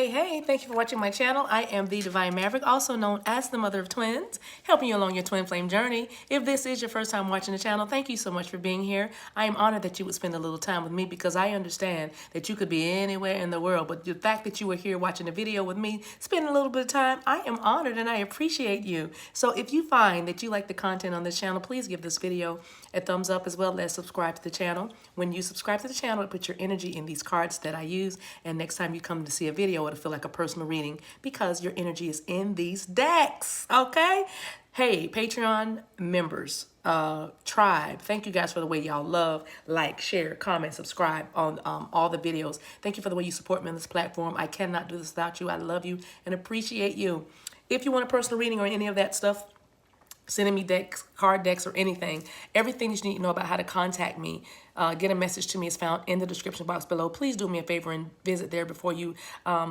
Hey, thank you for watching my channel. I am the Divine Maverick, also known as the mother of twins, helping you along your twin flame journey. If this is your first time watching the channel, thank you so much for being here. I am honored that you would spend a little time with me because I understand that you could be anywhere in the world, but the fact that you are here watching a video with me, spending a little bit of time, I am honored and I appreciate you. So if you find that you like the content on this channel, please give this video a thumbs up as well as subscribe to the channel. When you subscribe to the channel, it puts your energy in these cards that I use, and next time you come to see a video, it'll feel like a personal reading because your energy is in these decks, okay? Hey, Patreon members, tribe, thank you guys for the way y'all love, like, share, comment, subscribe on all the videos. Thank you for the way you support me on this platform. I cannot do this without you. I love you and appreciate you. If you want a personal reading or any of that stuff, sending me decks, card decks, or anything, everything that you need to know about how to contact me, get a message to me is found in the description box below. Please do me a favor and visit there before you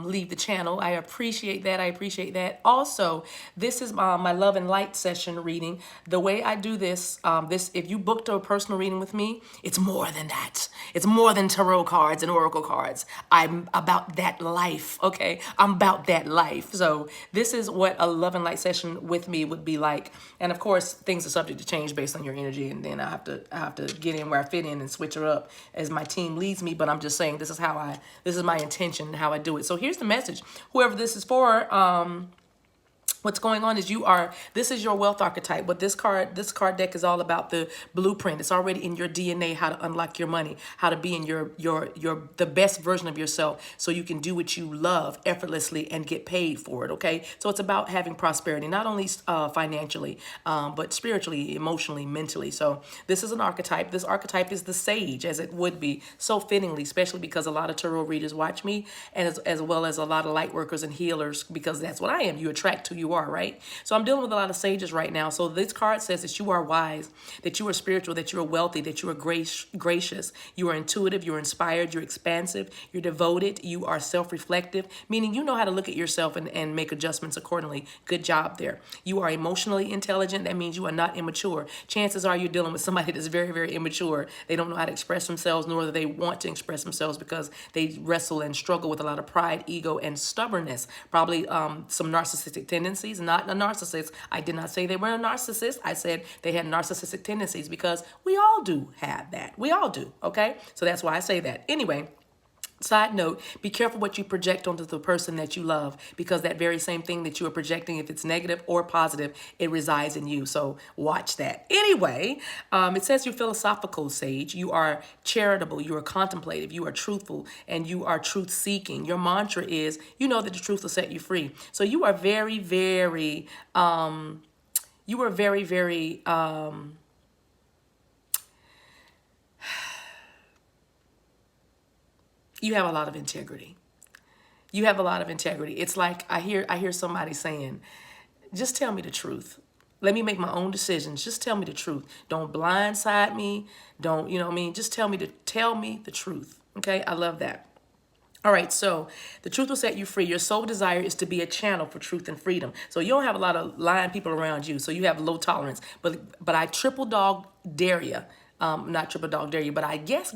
leave the channel. I appreciate that. I appreciate that. Also, this is my love and light session reading. The way I do this, if you booked a personal reading with me, it's more than that. It's more than tarot cards and oracle cards. I'm about that life, okay? I'm about that life. So this is what a love and light session with me would be like. And of course, things are subject to change based on your energy, and then I have to get in where I fit in and switch her up as my team leads me. But I'm just saying this is my intention, how I do it. So here's the message. Whoever this is for, what's going on is this is your wealth archetype, but this card deck is all about the blueprint. It's already in your DNA, how to unlock your money, how to be in the best version of yourself so you can do what you love effortlessly and get paid for it, okay? So it's about having prosperity, not only financially, but spiritually, emotionally, mentally. So this is an archetype. This archetype is the sage, as it would be, so fittingly, especially because a lot of tarot readers watch me, and as well as a lot of light workers and healers, because that's what I am. You attract who you are, right? So I'm dealing with a lot of sages right now. So this card says that you are wise, that you are spiritual, that you are wealthy, that you are gracious, you are intuitive, you're inspired, you're expansive, you're devoted, you are self-reflective, meaning you know how to look at yourself and make adjustments accordingly. Good job there. You are emotionally intelligent. That means you are not immature. Chances are you're dealing with somebody that's very, very immature. They don't know how to express themselves, nor do they want to express themselves because they wrestle and struggle with a lot of pride, ego, and stubbornness. Probably some narcissistic tendencies. Not a narcissist. I did not say they were a narcissist. I said they had narcissistic tendencies because we all do have that. We all do, okay? So that's why I say that. Anyway, side note, be careful what you project onto the person that you love, because that very same thing that you are projecting, if it's negative or positive, it resides in you. So watch that. Anyway, it says you're philosophical, sage. You are charitable. You are contemplative. You are truthful, and you are truth seeking. Your mantra is, you know that the truth will set you free. So you are very, very, you have a lot of integrity. You have a lot of integrity. It's like I hear somebody saying, just tell me the truth. Let me make my own decisions. Just tell me the truth. Don't blindside me. Don't, you know what I mean? Just tell me the truth. Okay? I love that. All right, so the truth will set you free. Your sole desire is to be a channel for truth and freedom. So you don't have a lot of lying people around you, so you have low tolerance. But I triple dog dare you. Not triple dog dare you, but I guess.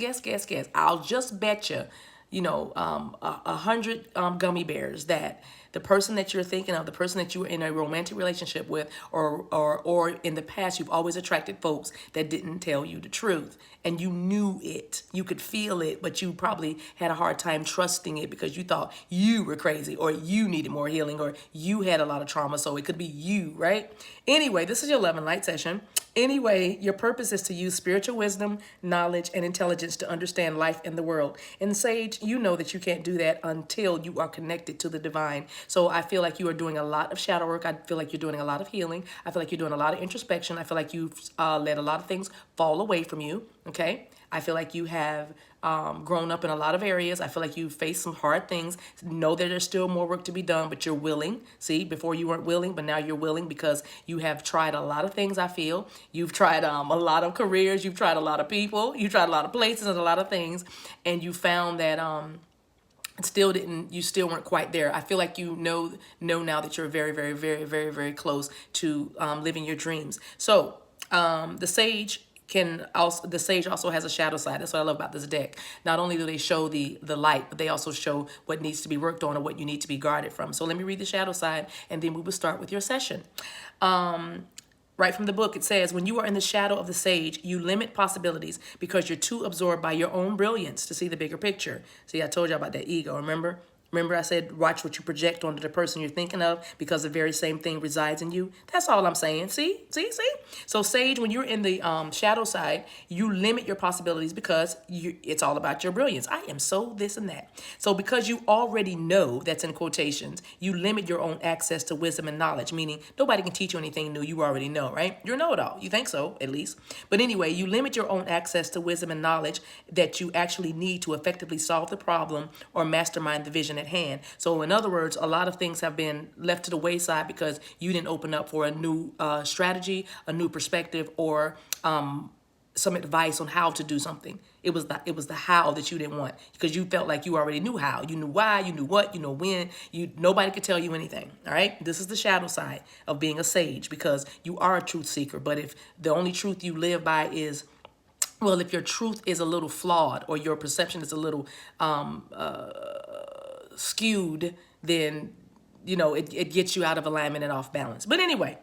I'll just bet you, 100 gummy bears that the person that you're thinking of, the person that you were in a romantic relationship with, or in the past, you've always attracted folks that didn't tell you the truth. And you knew it. You could feel it, but you probably had a hard time trusting it because you thought you were crazy, or you needed more healing, or you had a lot of trauma, so it could be you, right? Anyway, this is your love and light session. Anyway, your purpose is to use spiritual wisdom, knowledge, and intelligence to understand life and the world. And Sage, you know that you can't do that until you are connected to the divine. So I feel like you are doing a lot of shadow work. I feel like you're doing a lot of healing. I feel like you're doing a lot of introspection. I feel like you've let a lot of things fall away from you, okay? I feel like you have grown up in a lot of areas. I feel like you faced some hard things. Know that there's still more work to be done, but you're willing. See, before you weren't willing, but now you're willing because you have tried a lot of things, I feel. You've tried a lot of careers. You've tried a lot of people. You've tried a lot of places and a lot of things. And you found that you still weren't quite there. I feel like you know now that you're very, very, very, very, very close to living your dreams. So the sage can also, the sage also has a shadow side. That's what I love about this deck. Not only do they show the light, but they also show what needs to be worked on or what you need to be guarded from. So let me read the shadow side, and then we will start with your session. Right from the book, it says, when you are in the shadow of the sage, you limit possibilities because you're too absorbed by your own brilliance to see the bigger picture. See, I told you about that ego, remember? Remember I said, watch what you project onto the person you're thinking of because the very same thing resides in you? That's all I'm saying. See? So sage, when you're in the shadow side, you limit your possibilities because it's all about your brilliance. I am so this and that. So because you already know, that's in quotations, you limit your own access to wisdom and knowledge, meaning nobody can teach you anything new. You already know, right? You're a know-it-all. You think so, at least. But anyway, you limit your own access to wisdom and knowledge that you actually need to effectively solve the problem or mastermind the vision at hand. So in other words, a lot of things have been left to the wayside because you didn't open up for a new strategy, a new perspective, or some advice on how to do something. It was the how that you didn't want because you felt like you already knew how. You knew why, you knew what, you know when. Nobody could tell you anything. All right? This is the shadow side of being a sage because you are a truth seeker. But if the only truth you live by is, well, if your truth is a little flawed or your perception is a little skewed, then it gets you out of alignment and off balance. But anyway,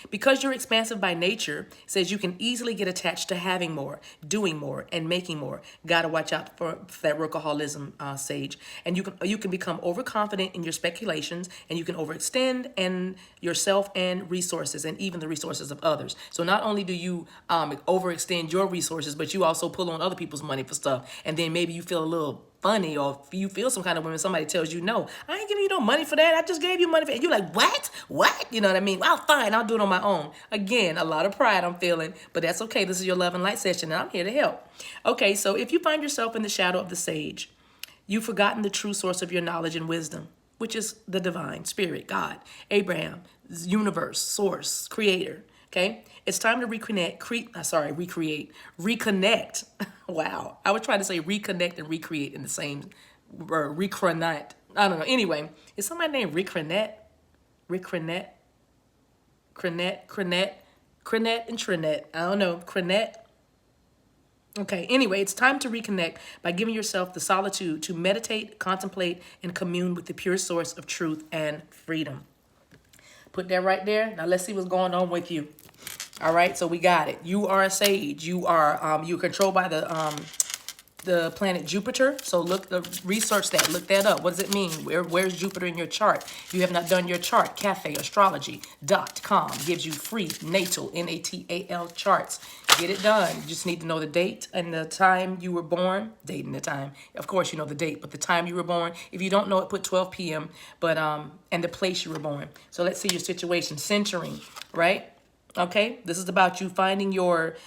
because you're expansive by nature, it says you can easily get attached to having more, doing more, and making more. Gotta watch out for that workaholism, sage. And you can become overconfident in your speculations, and you can overextend and yourself and resources, and even the resources of others. So not only do you overextend your resources, but you also pull on other people's money for stuff, and then maybe you feel a little funny, or you feel some kind of way when somebody tells you, no, I ain't giving you no money for that. I just gave you money for it. And you're like, what? You know what I mean? Well, fine, I'll do it on my own. Again, a lot of pride I'm feeling, but that's okay. This is your love and light session, and I'm here to help. Okay, so if you find yourself in the shadow of the sage, you've forgotten the true source of your knowledge and wisdom, which is the divine, spirit, God, Abraham, universe, source, creator. Okay, it's time to reconnect. Wow, I was trying to say reconnect and recreate in the same word. Reconnect. I don't know. Anyway, is somebody named Reconnect? Reconnect, Crenette, and Trinette. I don't know. Crenette. Okay, anyway, it's time to reconnect by giving yourself the solitude to meditate, contemplate, and commune with the pure source of truth and freedom. Put that right there. Now let's see what's going on with you. All right, so we got it. You are a sage. You are you're controlled by the planet Jupiter. So research that. Look that up. What does it mean? Where's Jupiter in your chart? If you have not done your chart, cafeastrology.com gives you free natal, natal charts. Get it done. You just need to know the date and the time you were born. Date and the time. Of course, you know the date, but the time you were born. If you don't know it, put 12 p.m. But and the place you were born. So let's see your situation. Centering, right? Okay, this is about you finding your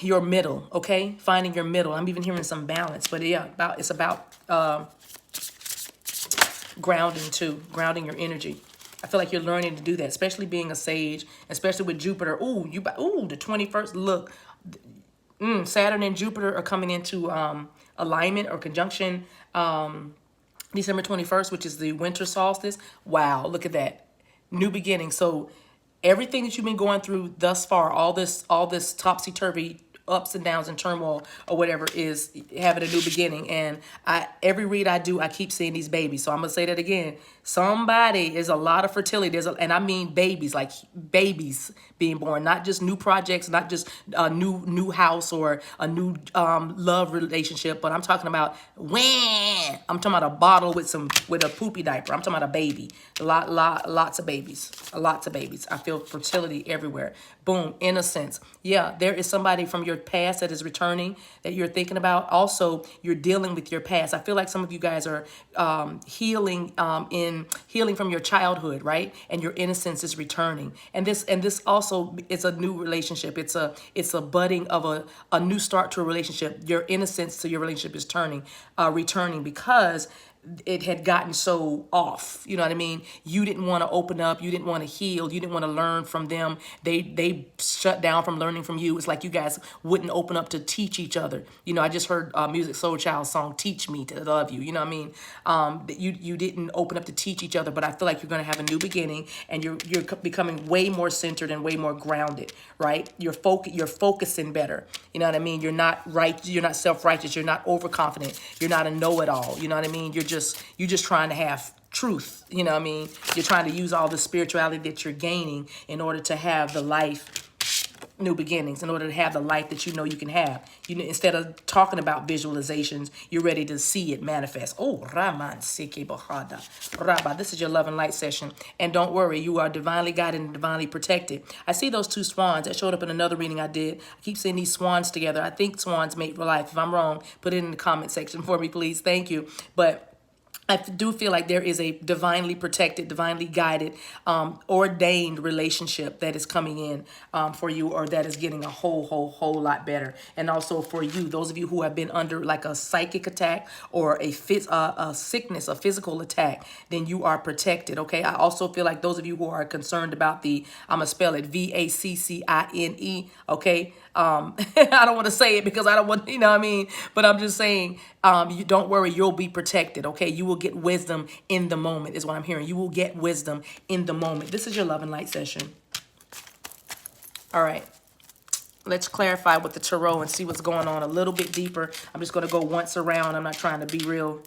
middle. Okay, finding your middle. I'm even hearing some balance, but yeah, it's about grounding too, grounding your energy. I feel like you're learning to do that, especially being a sage, especially with Jupiter. Ooh, the 21st. Look, Saturn and Jupiter are coming into alignment or conjunction December 21st, which is the winter solstice. Wow, look at that. New beginning. So everything that you've been going through thus far, all this topsy-turvy ups and downs and turmoil or whatever is having a new beginning. And every read I do, I keep seeing these babies. So I'm going to say that again. Somebody is a lot of fertility. And I mean babies, like babies being born, not just new projects, not just a new house or a new love relationship, but I'm talking about I'm talking about a bottle with a poopy diaper. I'm talking about a baby. Lots of babies. Lots of babies. I feel fertility everywhere. Boom, innocence. Yeah, there is somebody from your past that is returning that you're thinking about. Also, you're dealing with your past. I feel like some of you guys are healing from your childhood, right? And your innocence is returning. And this also is a new relationship. It's a budding of a new start to a relationship. Your innocence to your relationship is returning because it had gotten so off. You know what I mean? You didn't want to open up. You didn't want to heal. You didn't want to learn from them. They shut down from learning from you. It's like you guys wouldn't open up to teach each other. You know, I just heard Music Soul Child's song "Teach Me to Love You." You know what I mean? You didn't open up to teach each other, but I feel like you're going to have a new beginning, and you're becoming way more centered and way more grounded. Right? You're focusing better. You know what I mean? You're not right. You're not self-righteous. You're not overconfident. You're not a know-it-all. You know what I mean? You're just trying to have truth. You know what I mean? You're trying to use all the spirituality that you're gaining in order to have the life, new beginnings, in order to have the life that you know you can have. You know, instead of talking about visualizations, you're ready to see it manifest. Oh, Raman Seke Bahada. Rabba, this is your love and light session. And don't worry, you are divinely guided and divinely protected. I see those two swans that showed up in another reading I did. I keep seeing these swans together. I think swans mate for life. If I'm wrong, put it in the comment section for me, please. Thank you. But I do feel like there is a divinely protected, divinely guided, ordained relationship that is coming in for you, or that is getting a whole lot better. And also for you, those of you who have been under like a psychic attack or a sickness, a physical attack, then you are protected, okay? I also feel like those of you who are concerned about I'm going to spell it VACCINE, okay? I don't want to say it because I don't want, you know what I mean? But I'm just saying, you don't worry, you'll be protected, okay? You will get wisdom in the moment is what I'm hearing. You will get wisdom in the moment. This is your love and light session. All right. Let's clarify with the tarot and see what's going on a little bit deeper. I'm just going to go once around. I'm not trying to be real,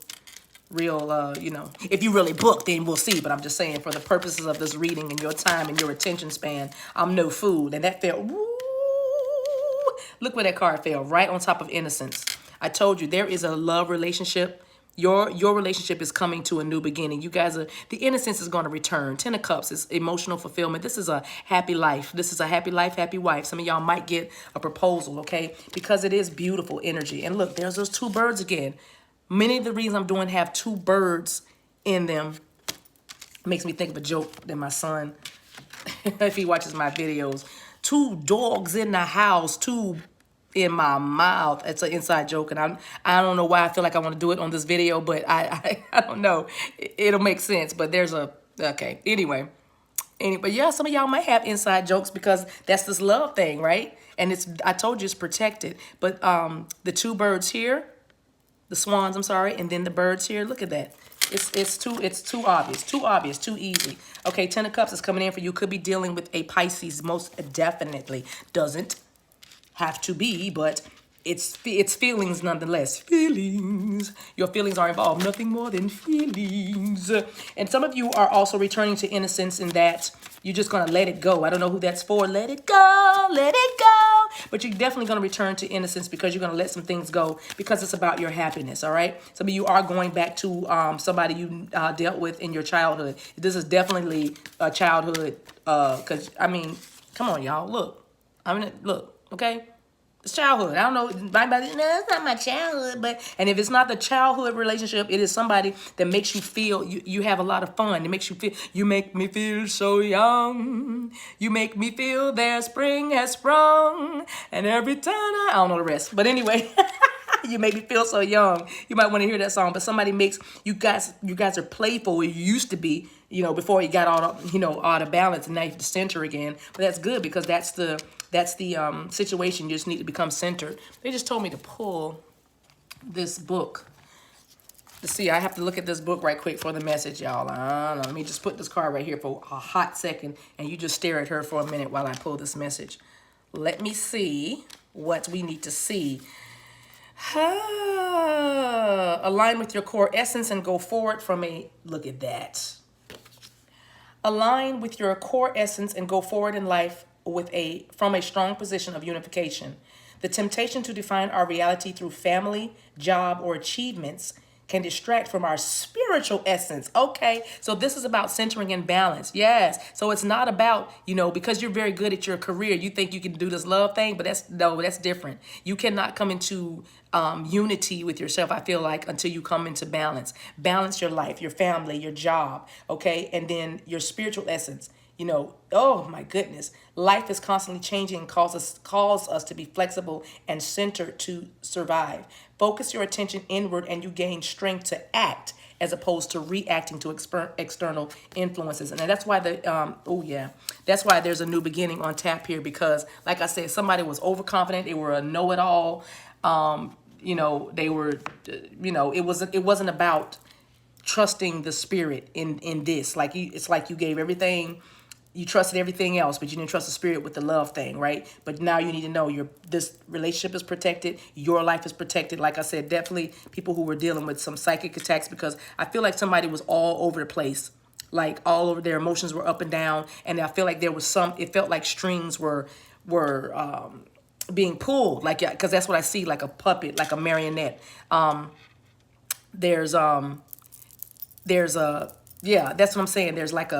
you know, if you really book, then we'll see. But I'm just saying for the purposes of this reading and your time and your attention span, I'm no fool. And that felt, woo, look where that card fell, right on top of Innocence. I told you there is a love relationship. Your relationship is coming to a new beginning. You guys are, the innocence is going to return. 10 of Cups is emotional fulfillment. This is a happy life. This is a happy life, happy wife. Some of y'all might get a proposal, okay? Because it is beautiful energy. And look, there's those two birds again. Many of the reasons I'm doing have two birds in them. Makes me think of a joke that my son, if he watches my videos, two dogs in the house, two in my mouth. It's an inside joke, and I don't know why I feel like I want to do it on this video, but I don't know. It'll make sense, but there's a, okay. Anyway, yeah, some of y'all might have inside jokes because that's this love thing, right? And I told you it's protected. But the two birds here, the swans, I'm sorry, and then the birds here, look at that. It's too obvious, too easy. Okay, 10 of Cups is coming in for you. Could be dealing with a Pisces, most definitely. Doesn't have to be, but it's feelings nonetheless. Feelings. Your feelings are involved. Nothing more than feelings. And some of you are also returning to innocence in that you're just going to let it go. I don't know who that's for. Let it go. Let it go. But you're definitely going to return to innocence because you're going to let some things go because it's about your happiness, all right? Some of you are going back to somebody you dealt with in your childhood. This is definitely a childhood because, I mean, come on, y'all. Look. I mean, look. Okay, it's childhood. I don't know. No, it's not my childhood. But and if it's not the childhood relationship, it is somebody that makes you feel you have a lot of fun. It makes you feel. You make me feel so young. You make me feel their spring has sprung. And every time I don't know the rest. But anyway. You make me feel so young. You might want to hear that song, but somebody makes you guys are playful. You used to be, you know, before you got out of balance, and now you have to center again. But that's good because that's the situation. You just need to become centered. They just told me to pull this book. To see, I have to look at this book right quick for the message, y'all. Let me just put this card right here for a hot second, and you just stare at her for a minute while I pull this message. Let me see what we need to see. Align with your core essence and go forward from a, look at that. Align with your core essence and go forward in life from a strong position of unification. The temptation to define our reality through family, job, or achievements can distract from our spiritual essence. Okay, so this is about centering and balance. Yes, so it's not about, because you're very good at your career, you think you can do this love thing, but that's different. You cannot come into unity with yourself, I feel like, until you come into balance. Balance your life, your family, your job, okay, and then your spiritual essence. You know, oh my goodness. Life is constantly changing and calls us to be flexible and centered to survive. Focus your attention inward and you gain strength to act as opposed to reacting to external influences. And that's why that's why there's a new beginning on tap here, because like I said, somebody was overconfident. They were a know-it-all. They were, it wasn't about trusting the spirit in this. Like it's like you gave everything, you trusted everything else, but you didn't trust the spirit with the love thing, right? But now you need to know this relationship is protected, your life is protected. Like I said, definitely people who were dealing with some psychic attacks, because I feel like somebody was all over the place, like all over, their emotions were up and down, and I feel like it felt like strings were being pulled, like, because that's what I see, like a puppet, like a marionette. There's a that's what I'm saying. There's like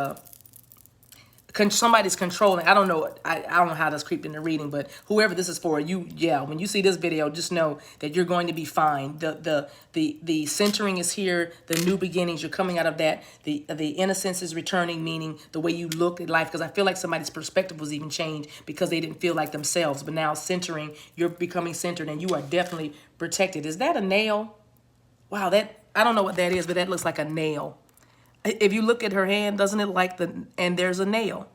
somebody's controlling. I don't know. I don't know how this creeped into reading, but whoever this is for, when you see this video, just know that you're going to be fine. The centering is here. The new beginnings. You're coming out of that. The innocence is returning, meaning the way you look at life. Because I feel like somebody's perspective was even changed because they didn't feel like themselves. But now centering, you're becoming centered, and you are definitely protected. Is that a nail? Wow, I don't know what that is, but that looks like a nail. If you look at her hand, doesn't it and there's a nail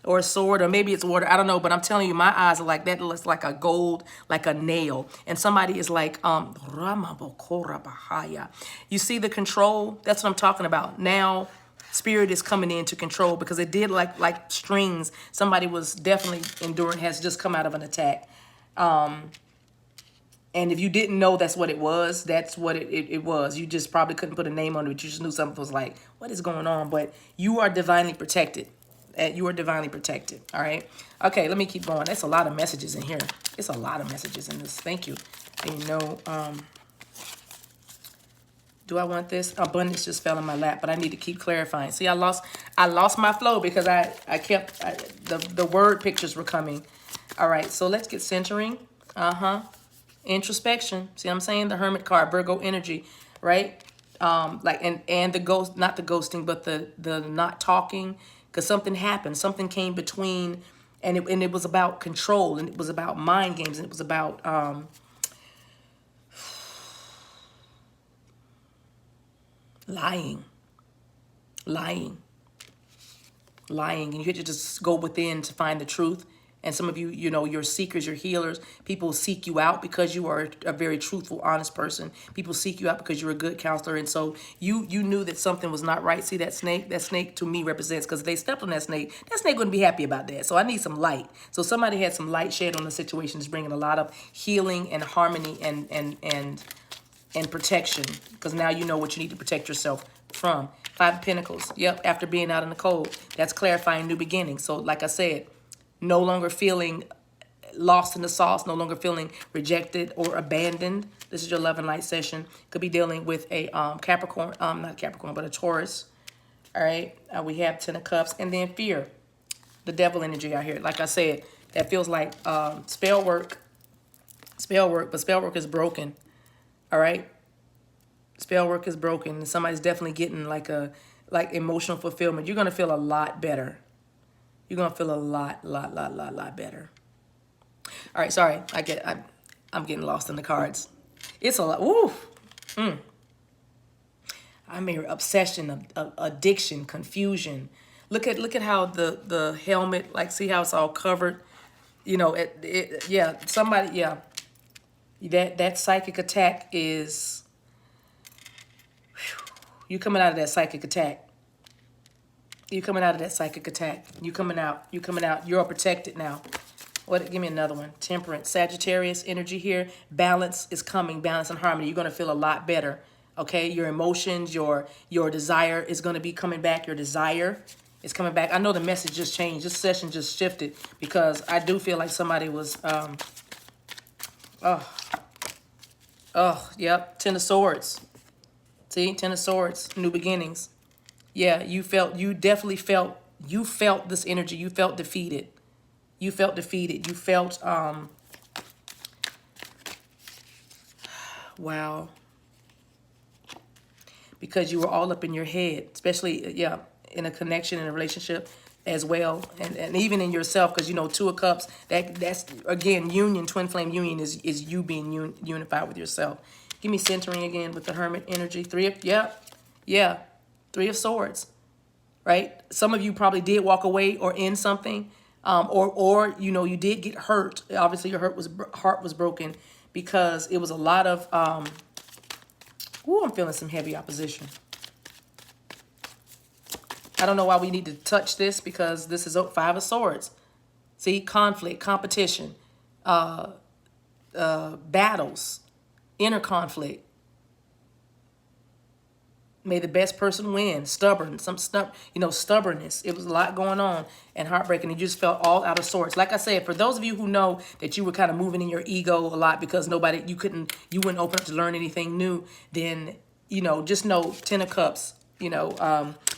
or a sword, or maybe it's water. I don't know, but I'm telling you, my eyes are like that. It looks like a gold, like a nail. And somebody is like, you see the control? That's what I'm talking about. Now, spirit is coming in to control, because it did like strings. Somebody was definitely enduring, has just come out of an attack. And if you didn't know that's what it was, that's what it was. You just probably couldn't put a name on it. You just knew something was like, what is going on? But you are divinely protected. You are divinely protected. All right. Okay, let me keep going. That's a lot of messages in here. It's a lot of messages in this. Thank you. And do I want this? Abundance just fell in my lap, but I need to keep clarifying. See, I lost my flow because I kept, the word pictures were coming. All right, so let's get centering. Introspection. See what I'm saying? The Hermit card, Virgo energy, right? And the ghost, not the ghosting, but the not talking, because something happened. Something came between, and it was about control, and it was about mind games, and it was about lying, and you had to just go within to find the truth. And some of you, you're seekers, you're healers. People seek you out because you are a very truthful, honest person. People seek you out because you're a good counselor. And so you knew that something was not right. See that snake? That snake to me represents, because if they stepped on that snake wouldn't be happy about that. So I need some light. So somebody had some light shed on the situation, is bringing a lot of healing and harmony and protection, because now you know what you need to protect yourself from. 5 of Pentacles. Yep, after being out in the cold. That's clarifying new beginnings. So like I said, no longer feeling lost in the sauce, no longer feeling rejected or abandoned. This is your love and light session. Could be dealing with a Capricorn, not Capricorn, but a Taurus. All right, we have 10 of Cups, and then fear, the devil energy out here. Like I said, that feels like spell work, but spell work is broken. All right, spell work is broken, and somebody's definitely getting like emotional fulfillment. You're gonna feel a lot better. You're going to feel a lot better. All right, sorry. I'm getting lost in the cards. It's a lot. Woo. I'm here. Obsession, addiction, confusion. Look at how the helmet, like, see how it's all covered? Somebody, that psychic attack is, you coming out of that psychic attack. You're coming out of that psychic attack. You coming out. You're protected now. Give me another one. Temperance, Sagittarius energy here. Balance is coming. Balance and harmony. You're going to feel a lot better. Okay? Your emotions, your desire is going to be coming back. Your desire is coming back. I know the message just changed. This session just shifted, because I do feel like somebody was, yep. 10 of Swords. See? 10 of Swords. New beginnings. Yeah, you definitely felt this energy. You felt defeated. You felt, wow. Because you were all up in your head, especially, in a connection, in a relationship. as well, and even in yourself, because you know, Two of Cups, that's again union, twin flame union is you being unified with yourself. Give me centering again with the Hermit energy. Three of Swords, right? Some of you probably did walk away or end something, or you know, you did get hurt. Obviously, your heart was broken because it was a lot of I'm feeling some heavy opposition. I don't know why we need to touch this, because this is Five of Swords. See, conflict, competition, battles, inner conflict. May the best person win. Stubbornness. It was a lot going on and heartbreaking. You just felt all out of sorts. Like I said, for those of you who know that you were kind of moving in your ego a lot because you wouldn't open up to learn anything new, then, you know, just know Ten of Cups,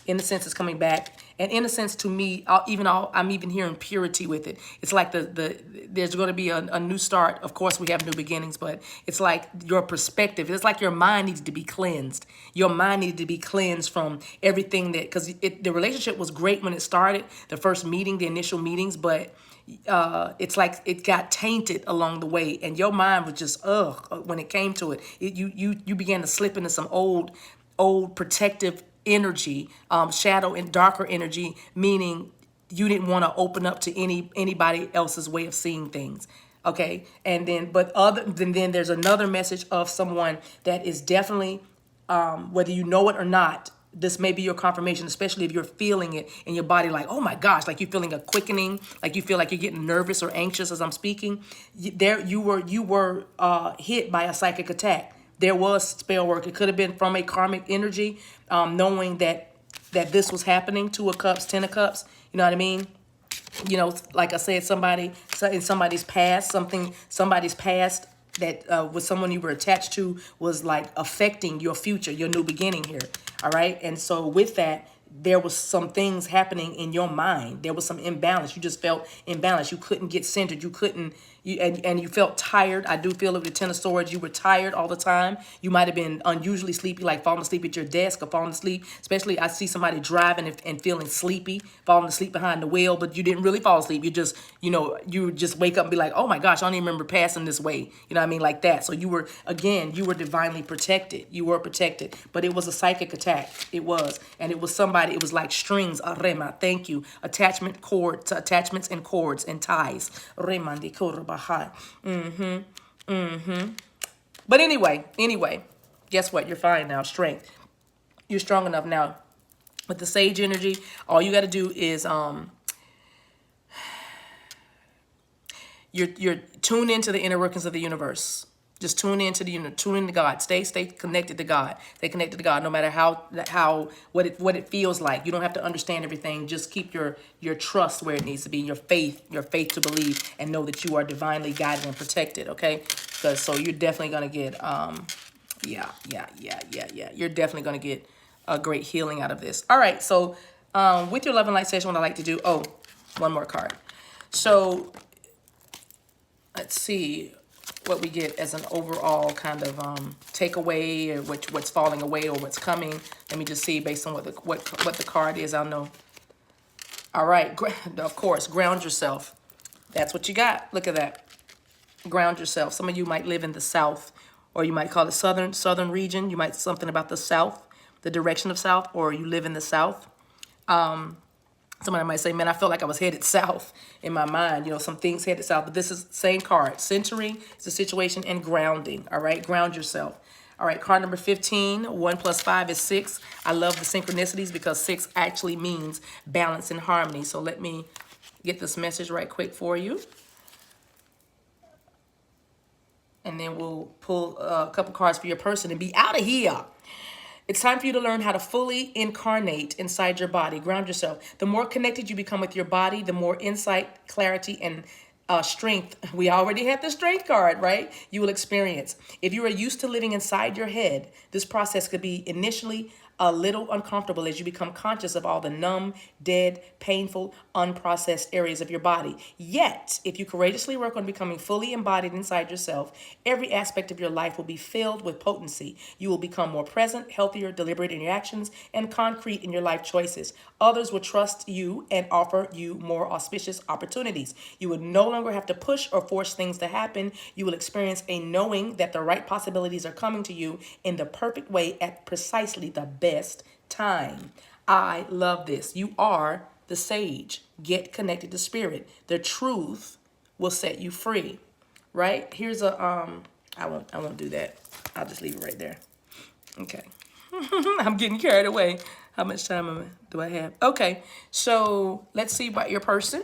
Innocence is coming back. And innocence to me, I'm even hearing purity with it. It's like there's going to be a new start. Of course, we have new beginnings, but it's like your perspective. It's like your mind needs to be cleansed. Your mind needed to be cleansed from everything because the relationship was great when it started, the first meeting, the initial meetings, but it's like it got tainted along the way, and your mind was just when it came to it. You began to slip into some old protective energy, shadow and darker energy, meaning you didn't want to open up to anybody else's way of seeing things. Okay. And then, but then there's another message of someone that is definitely, whether you know it or not, this may be your confirmation, especially if you're feeling it in your body, like, oh my gosh, like you're feeling a quickening, like you feel like you're getting nervous or anxious as I'm speaking. You were hit by a psychic attack. There was spell work. It could have been from a karmic energy, knowing that this was happening. Two of Cups, Ten of Cups. You know what I mean? You know, like I said, somebody's past that with someone you were attached to was like affecting your future, your new beginning here. All right. And so with that, there was some things happening in your mind. There was some imbalance. You just felt imbalanced. You couldn't get centered. And you felt tired. I do feel with the Ten of Swords, you were tired all the time. You might have been unusually sleepy, like falling asleep at your desk or falling asleep. Especially I see somebody driving and feeling sleepy, falling asleep behind the wheel, but you didn't really fall asleep. You just, you just wake up and be like, oh my gosh, I don't even remember passing this way. You know what I mean? Like that. So you were divinely protected. You were protected, but it was a psychic attack. It was. And it was somebody, it was like strings. Rema, thank you. Attachments and cords and ties. Remandi korba. But anyway, guess what? You're fine now. Strength. You're strong enough now. With the Sage energy, all you got to do is you're tuned into the inner workings of the universe. Just tune into tune into God. Stay connected to God. Stay connected to God, no matter what it feels like. You don't have to understand everything. Just keep your trust where it needs to be. Your faith to believe and know that you are divinely guided and protected. Okay, so you're definitely gonna get You're definitely gonna get a great healing out of this. All right, so with your love and light session, what I like to do. Oh, one more card. So let's see what we get as an overall kind of takeaway, or what's falling away or what's coming. Let me just see based on what the card is. I'll know. All right, of course, ground yourself. That's what you got. Look at that. Ground yourself. Some of you might live in the South, or you might call it southern region. You might something about the South, the direction of South, or you live in the South. Somebody might say, man, I felt like I was headed south in my mind. Some things headed south. But this is the same card. Centering is the situation, and grounding. All right? Ground yourself. All right, card number 15. 1 + 5 is 6. I love the synchronicities because 6 actually means balance and harmony. So let me get this message right quick for you. And then we'll pull a couple cards for your person and be out of here. It's time for you to learn how to fully incarnate inside your body. Ground yourself. The more connected you become with your body, the more insight, clarity, and strength. We already had the strength card, right? You will experience. If you are used to living inside your head, this process could be initially a little uncomfortable as you become conscious of all the numb, dead, painful, unprocessed areas of your body. Yet, if you courageously work on becoming fully embodied inside yourself, every aspect of your life will be filled with potency. You will become more present, healthier, deliberate in your actions, and concrete in your life choices. Others will trust you and offer you more auspicious opportunities. You will no longer have to push or force things to happen. You will experience a knowing that the right possibilities are coming to you in the perfect way at precisely the best time. I love this. You are the sage. Get connected to spirit. The truth will set you free. Right? Here's a I won't do that. I'll just leave it right there. Okay. I'm getting carried away. How much time do I have? Okay. So let's see about your person.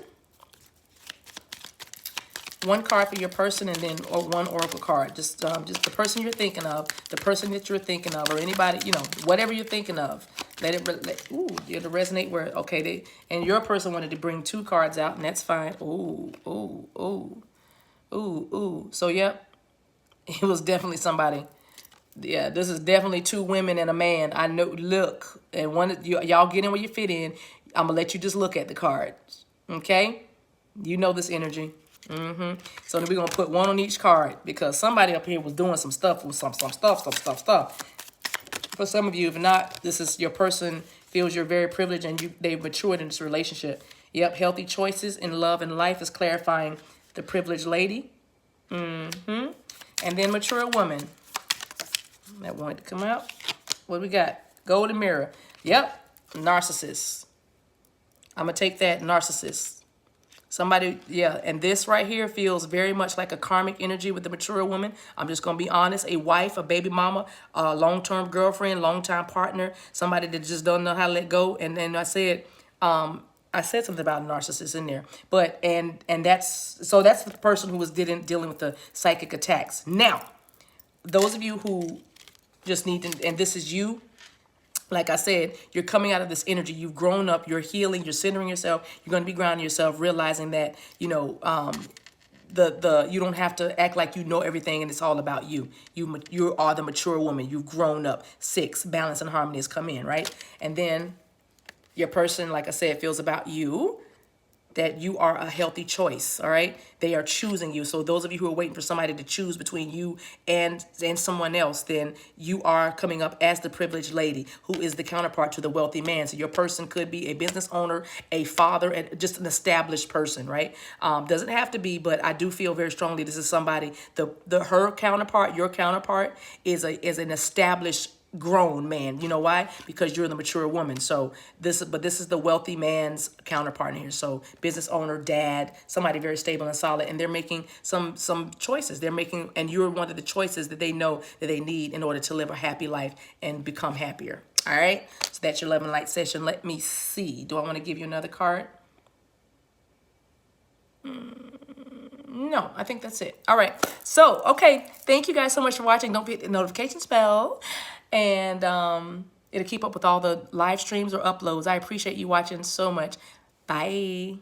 One card for your person, and then one oracle card. Just the person you're thinking of, the person that you're thinking of, or anybody, you know, whatever you're thinking of. Let it resonate where, okay, and your person wanted to bring 2 cards out, and that's fine. Ooh. So, yep, it was definitely somebody. Yeah, this is definitely 2 women and a man. I know, look, and y'all get in where you fit in. I'm going to let you just look at the cards, okay? You know this energy. So then we're going to put 1 on each card because somebody up here was doing some stuff with some stuff. For some of you, if not, this is your person feels you're very privileged and they've matured in this relationship. Yep, healthy choices in love and life is clarifying the privileged lady. And then mature woman. That wanted to come out. What we got? Golden mirror. Yep, narcissist. I'm going to take that, narcissist. Somebody, yeah, and this right here feels very much like a karmic energy with the mature woman. I'm just going to be honest. A wife, a baby mama, a long-term girlfriend, long-time partner, somebody that just don't know how to let go. And then I said something about a narcissist in there. But, and that's the person who was dealing with the psychic attacks. Now, those of you who just need to, and this is you, like I said, you're coming out of this energy. You've grown up. You're healing. You're centering yourself. You're going to be grounding yourself, realizing that, you know, you don't have to act like you know everything and it's all about you. You are the mature woman. You've grown up. 6, balance and harmony has come in, right? And then your person, like I said, feels about you, that you are a healthy choice, all right? They are choosing you. So those of you who are waiting for somebody to choose between you and someone else, then you are coming up as the privileged lady who is the counterpart to the wealthy man. So your person could be a business owner, a father, and just an established person, right? Doesn't have to be, but I do feel very strongly this is somebody, her counterpart, your counterpart is an established grown man. You know why? Because you're the mature woman. So this is the wealthy man's counterpart here. So business owner, dad, somebody very stable and solid, and they're making some choices. And you're one of the choices that they know that they need in order to live a happy life and become happier. All right. So that's your love and light session. Let me see. Do I want to give you another card? No, I think that's it. All right. So, okay. Thank you guys so much for watching. Don't forget the notification bell. And it'll keep up with all the live streams or uploads. I appreciate you watching so much. Bye.